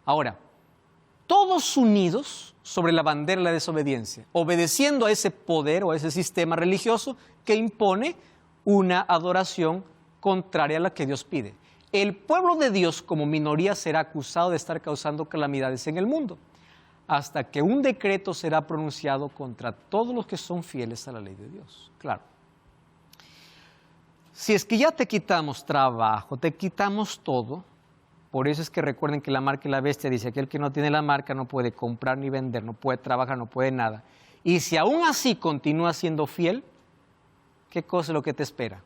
S1: Ahora, todos unidos sobre la bandera de la desobediencia, obedeciendo a ese poder o a ese sistema religioso que impone una adoración contraria a la que Dios pide. El pueblo de Dios como minoría será acusado de estar causando calamidades en el mundo, hasta que un decreto será pronunciado contra todos los que son fieles a la ley de Dios. Claro. Si es que ya te quitamos trabajo, te quitamos todo, por eso es que recuerden que la marca y la bestia dice, aquel que no tiene la marca no puede comprar ni vender, no puede trabajar, no puede nada. Y si aún así continúa siendo fiel, ¿qué cosa es lo que te espera?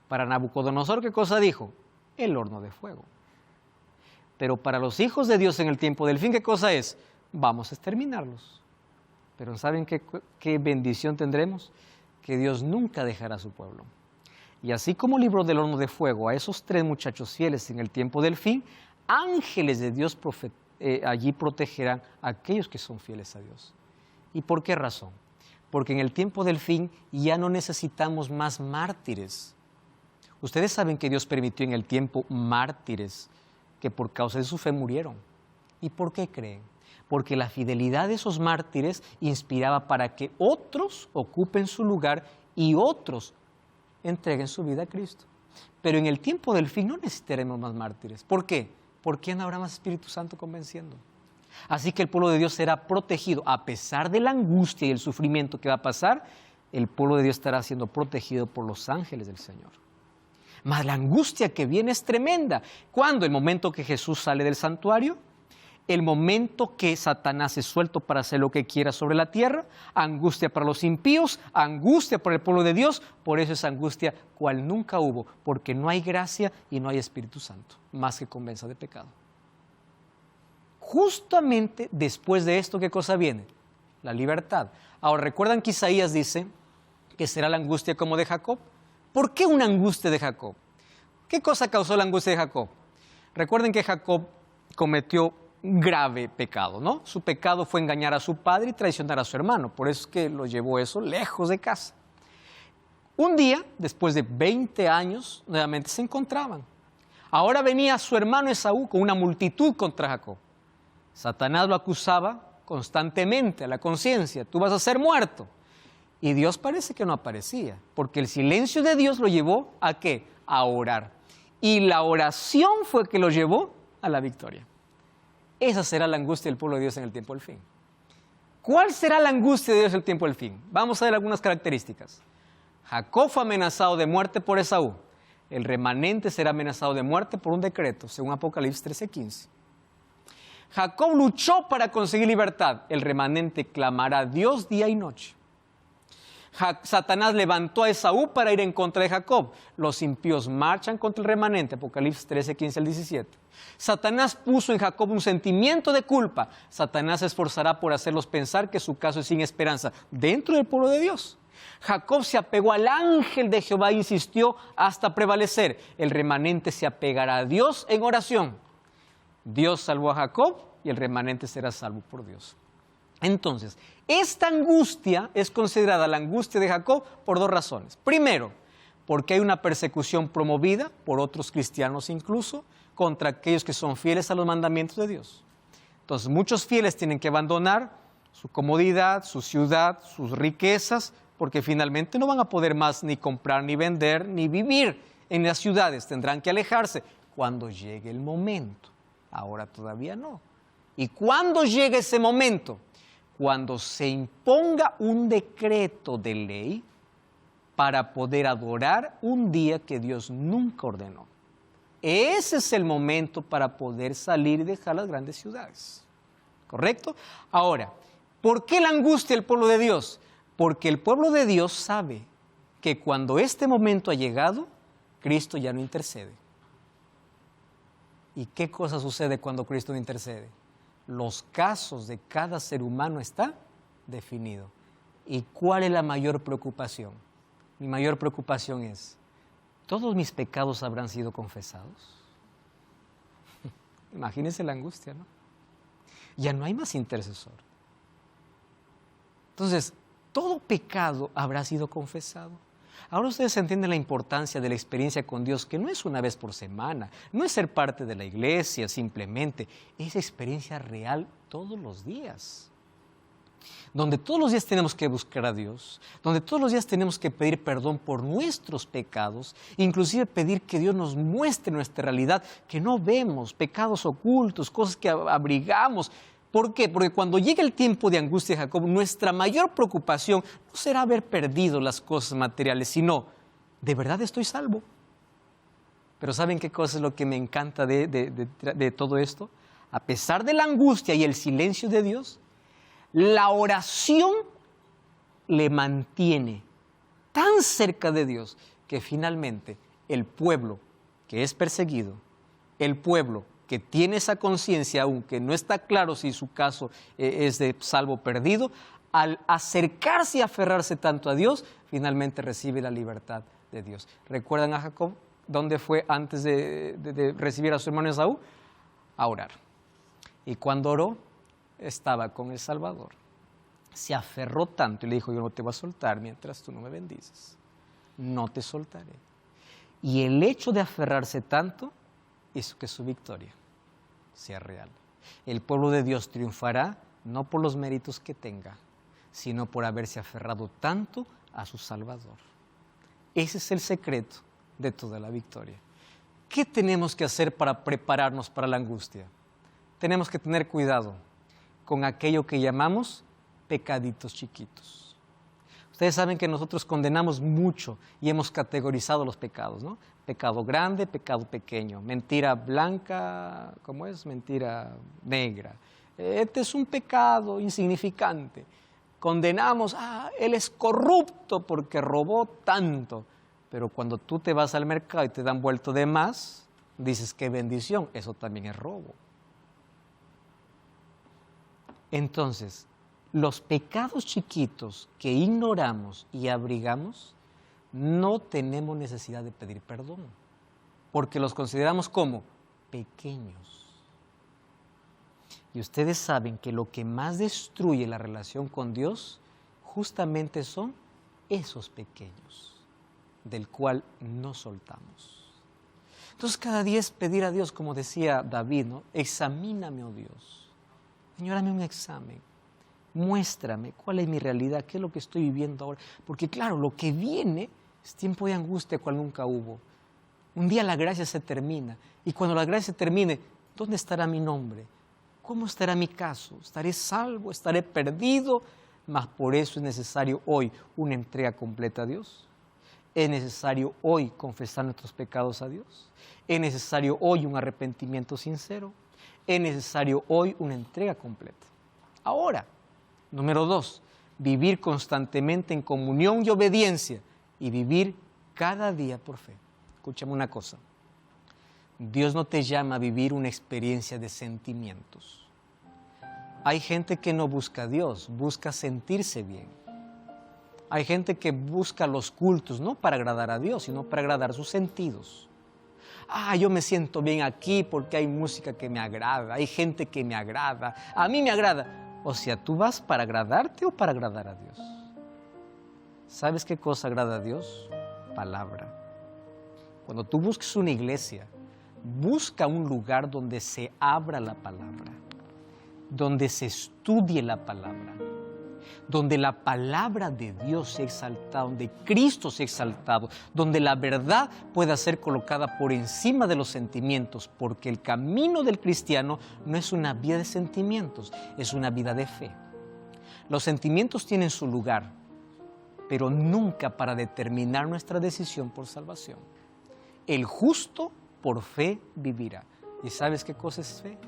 S1: Para Nabucodonosor, ¿qué cosa dijo? El horno de fuego. Pero para los hijos de Dios en el tiempo del fin, ¿qué cosa es? vamos a exterminarlos. Pero ¿saben qué bendición tendremos? Que Dios nunca dejará a su pueblo. Y así como libró del horno de fuego a esos 3 muchachos fieles en el tiempo del fin, ángeles de Dios allí protegerán a aquellos que son fieles a Dios. ¿Y por qué razón? Porque en el tiempo del fin ya no necesitamos más mártires. Ustedes saben que Dios permitió en el tiempo mártires que por causa de su fe murieron. ¿Y por qué creen? Porque la fidelidad de esos mártires inspiraba para que otros ocupen su lugar y otros entreguen su vida a Cristo. Pero en el tiempo del fin no necesitaremos más mártires. ¿Por qué? Porque no habrá más Espíritu Santo convenciendo. Así que el pueblo de Dios será protegido. A pesar de la angustia y el sufrimiento que va a pasar, el pueblo de Dios estará siendo protegido por los ángeles del Señor. Mas la angustia que viene es tremenda. ¿Cuándo? El momento que Jesús sale del santuario, el momento que Satanás es suelto para hacer lo que quiera sobre la tierra, angustia para los impíos, angustia para el pueblo de Dios. Por eso es angustia cual nunca hubo, porque no hay gracia y no hay Espíritu Santo, más que convenza de pecado. Justamente después de esto, ¿qué cosa viene? La libertad. Ahora, ¿recuerdan que Isaías dice que será la angustia como de Jacob? ¿Por qué una angustia de Jacob? ¿Qué cosa causó la angustia de Jacob? Recuerden que Jacob cometió un grave pecado, ¿no? Su pecado fue engañar a su padre y traicionar a su hermano. Por eso es que lo llevó eso lejos de casa. Un día, después de 20 años, nuevamente se encontraban. Ahora venía su hermano Esaú con una multitud contra Jacob. Satanás lo acusaba constantemente a la conciencia. Tú vas a ser muerto. Y Dios parece que no aparecía, porque el silencio de Dios lo llevó ¿a qué? A orar. Y la oración fue que lo llevó a la victoria. Esa será la angustia del pueblo de Dios en el tiempo del fin. ¿Cuál será la angustia de Dios en el tiempo del fin? Vamos a ver algunas características. Jacob fue amenazado de muerte por Esaú. El remanente será amenazado de muerte por un decreto, según Apocalipsis 13:15. Jacob luchó para conseguir libertad. El remanente clamará a Dios día y noche. Satanás levantó a Esaú para ir en contra de Jacob. Los impíos marchan contra el remanente, Apocalipsis 13:15 al 17. Satanás puso en Jacob un sentimiento de culpa. Satanás se esforzará por hacerlos pensar que su caso es sin esperanza dentro del pueblo de Dios. Jacob se apegó al ángel de Jehová e insistió hasta prevalecer. El remanente se apegará a Dios en oración. Dios salvó a Jacob y el remanente será salvo por Dios. Entonces, esta angustia es considerada la angustia de Jacob por 2 razones. Primero, porque hay una persecución promovida por otros cristianos incluso contra aquellos que son fieles a los mandamientos de Dios. Entonces, muchos fieles tienen que abandonar su comodidad, su ciudad, sus riquezas, porque finalmente no van a poder más ni comprar, ni vender, ni vivir en las ciudades. Tendrán que alejarse cuando llegue el momento. Ahora todavía no. ¿Y cuándo llegue ese momento? Cuando se imponga un decreto de ley para poder adorar un día que Dios nunca ordenó. Ese es el momento para poder salir y dejar las grandes ciudades. ¿Correcto? Ahora, ¿por qué la angustia del pueblo de Dios? Porque el pueblo de Dios sabe que cuando este momento ha llegado, Cristo ya no intercede. ¿Y qué cosa sucede cuando Cristo no intercede? Los casos de cada ser humano está definido. ¿Y cuál es la mayor preocupación? Mi mayor preocupación es, ¿todos mis pecados habrán sido confesados? Imagínense la angustia, ¿no? Ya no hay más intercesor. Entonces, todo pecado habrá sido confesado. Ahora ustedes entienden la importancia de la experiencia con Dios, que no es una vez por semana, no es ser parte de la iglesia simplemente, es experiencia real todos los días. Donde todos los días tenemos que buscar a Dios, donde todos los días tenemos que pedir perdón por nuestros pecados, inclusive pedir que Dios nos muestre nuestra realidad, que no vemos, pecados ocultos, cosas que abrigamos. ¿Por qué? Porque cuando llegue el tiempo de angustia de Jacob, nuestra mayor preocupación no será haber perdido las cosas materiales, sino, ¿de verdad estoy salvo? Pero ¿saben qué cosa es lo que me encanta de todo esto? A pesar de la angustia y el silencio de Dios, la oración le mantiene tan cerca de Dios que finalmente el pueblo que es perseguido, el pueblo que tiene esa conciencia, aunque no está claro si su caso es de salvo perdido, al acercarse y aferrarse tanto a Dios, finalmente recibe la libertad de Dios. ¿Recuerdan a Jacob dónde fue antes de recibir a su hermano Esaú? A orar. Y cuando oró, estaba con el Salvador. Se aferró tanto y le dijo, yo no te voy a soltar mientras tú no me bendices. No te soltaré. Y el hecho de aferrarse tanto hizo que su victoria sea real. El pueblo de Dios triunfará no por los méritos que tenga, sino por haberse aferrado tanto a su Salvador. Ese es el secreto de toda la victoria. ¿Qué tenemos que hacer para prepararnos para la angustia? Tenemos que tener cuidado con aquello que llamamos pecaditos chiquitos. Ustedes saben que nosotros condenamos mucho y hemos categorizado los pecados, ¿no? Pecado grande, pecado pequeño, mentira blanca, ¿cómo es? Mentira negra. Este es un pecado insignificante. Condenamos, él es corrupto porque robó tanto. Pero cuando tú te vas al mercado y te dan vuelto de más, dices, qué bendición, eso también es robo. Entonces, los pecados chiquitos que ignoramos y abrigamos, no tenemos necesidad de pedir perdón, porque los consideramos como pequeños. Y ustedes saben que lo que más destruye la relación con Dios justamente son esos pequeños, del cual no soltamos. Entonces cada día es pedir a Dios, como decía David, ¿no? Examíname, oh Dios. Señor, dame un examen. Muéstrame cuál es mi realidad, qué es lo que estoy viviendo ahora. Porque claro, lo que viene es tiempo de angustia cual nunca hubo. Un día la gracia se termina. Y cuando la gracia se termine, ¿dónde estará mi nombre? ¿Cómo estará mi caso? ¿Estaré salvo? ¿Estaré perdido? Mas por eso es necesario hoy una entrega completa a Dios. Es necesario hoy confesar nuestros pecados a Dios. Es necesario hoy un arrepentimiento sincero. Es necesario hoy una entrega completa. Ahora, número 2, vivir constantemente en comunión y obediencia y vivir cada día por fe. Escúchame una cosa. Dios no te llama a vivir una experiencia de sentimientos. Hay gente que no busca a Dios, busca sentirse bien. Hay gente que busca los cultos no para agradar a Dios, sino para agradar sus sentidos. Yo me siento bien aquí porque hay música que me agrada, hay gente que me agrada, a mí me agrada. O sea, ¿tú vas para agradarte o para agradar a Dios? ¿Sabes qué cosa agrada a Dios? Palabra. Cuando tú busques una iglesia, busca un lugar donde se abra la palabra, donde se estudie la palabra, donde la palabra de Dios sea exaltada, donde Cristo sea exaltado, donde la verdad pueda ser colocada por encima de los sentimientos, porque el camino del cristiano no es una vida de sentimientos, es una vida de fe. Los sentimientos tienen su lugar, pero nunca para determinar nuestra decisión por salvación. El justo por fe vivirá. ¿Y sabes qué cosa es fe?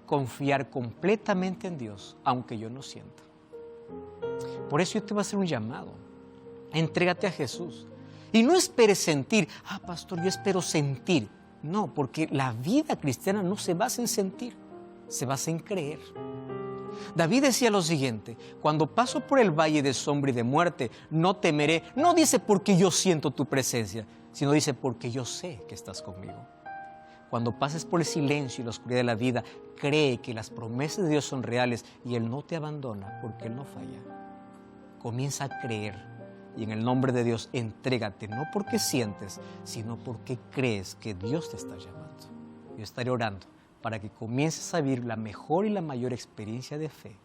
S1: Confiar completamente en Dios, aunque yo no sienta. Por eso yo te voy a hacer un llamado. Entrégate a Jesús. Y no esperes sentir, pastor, yo espero sentir. No, porque la vida cristiana no se basa en sentir, se basa en creer. David decía lo siguiente, cuando paso por el valle de sombra y de muerte, no temeré. No dice porque yo siento tu presencia, sino dice porque yo sé que estás conmigo. Cuando pases por el silencio y la oscuridad de la vida, cree que las promesas de Dios son reales y Él no te abandona porque Él no falla. Comienza a creer y en el nombre de Dios entrégate, no porque sientes, sino porque crees que Dios te está llamando. Yo estaré orando para que comiences a vivir la mejor y la mayor experiencia de fe,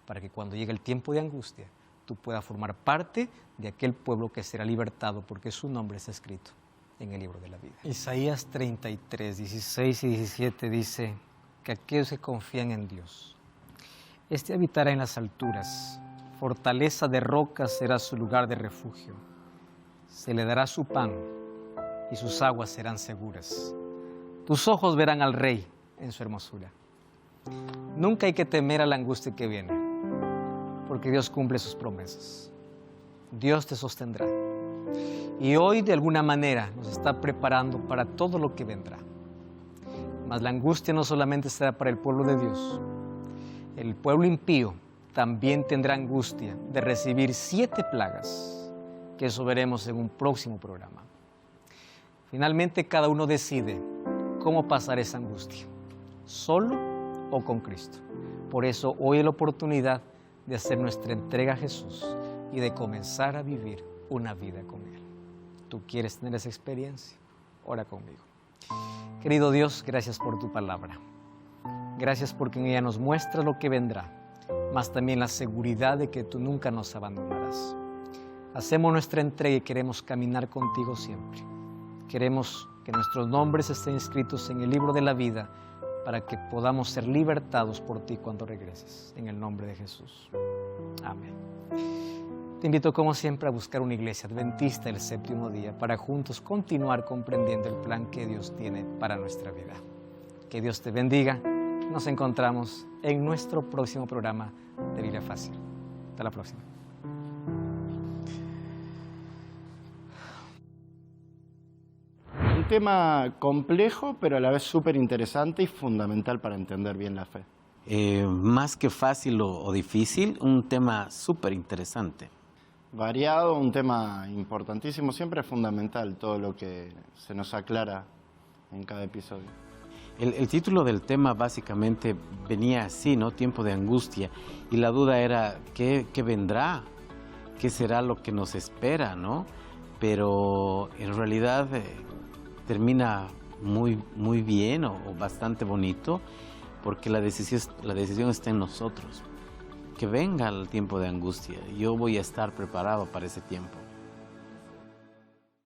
S1: para que cuando llegue el tiempo de angustia, tú puedas formar parte de aquel pueblo que será libertado porque su nombre está escrito en el libro de la vida. Isaías 33, 16 y 17 dice que aquellos que confían en Dios, este habitará en las alturas, fortaleza de rocas será su lugar de refugio. Se le dará su pan y sus aguas serán seguras. Tus ojos verán al Rey en su hermosura. Nunca hay que temer a la angustia que viene, porque Dios cumple sus promesas. Dios te sostendrá. Y hoy de alguna manera nos está preparando para todo lo que vendrá. Mas la angustia no solamente será para el pueblo de Dios. El pueblo impío también tendrá angustia de recibir 7 plagas, que eso veremos en un próximo programa. Finalmente, cada uno decide cómo pasar esa angustia, solo o con Cristo. Por eso hoy es la oportunidad de hacer nuestra entrega a Jesús y de comenzar a vivir una vida con Él. ¿Tú quieres tener esa experiencia? Ora conmigo. Querido Dios, gracias por tu palabra. Gracias porque en ella nos muestra lo que vendrá, mas también la seguridad de que tú nunca nos abandonarás. Hacemos nuestra entrega y queremos caminar contigo siempre. Queremos que nuestros nombres estén escritos en el libro de la vida para que podamos ser libertados por ti cuando regreses. En el nombre de Jesús. Amén. Te invito como siempre a buscar una iglesia adventista el séptimo día para juntos continuar comprendiendo el plan que Dios tiene para nuestra vida. Que Dios te bendiga. Nos encontramos en nuestro próximo programa de Biblia Fácil. Hasta la próxima.
S4: Un tema complejo, pero a la vez súper interesante y fundamental para entender bien la fe.
S5: Más que fácil o difícil, un tema súper interesante.
S4: Variado, un tema importantísimo, siempre fundamental todo lo que se nos aclara en cada episodio.
S5: El título del tema básicamente venía así, ¿no? Tiempo de angustia. Y la duda era, ¿qué vendrá? ¿Qué será lo que nos espera, no? Pero en realidad termina muy bien o bastante bonito, porque la decisión está en nosotros. Que venga el tiempo de angustia. Yo voy a estar preparado para ese tiempo.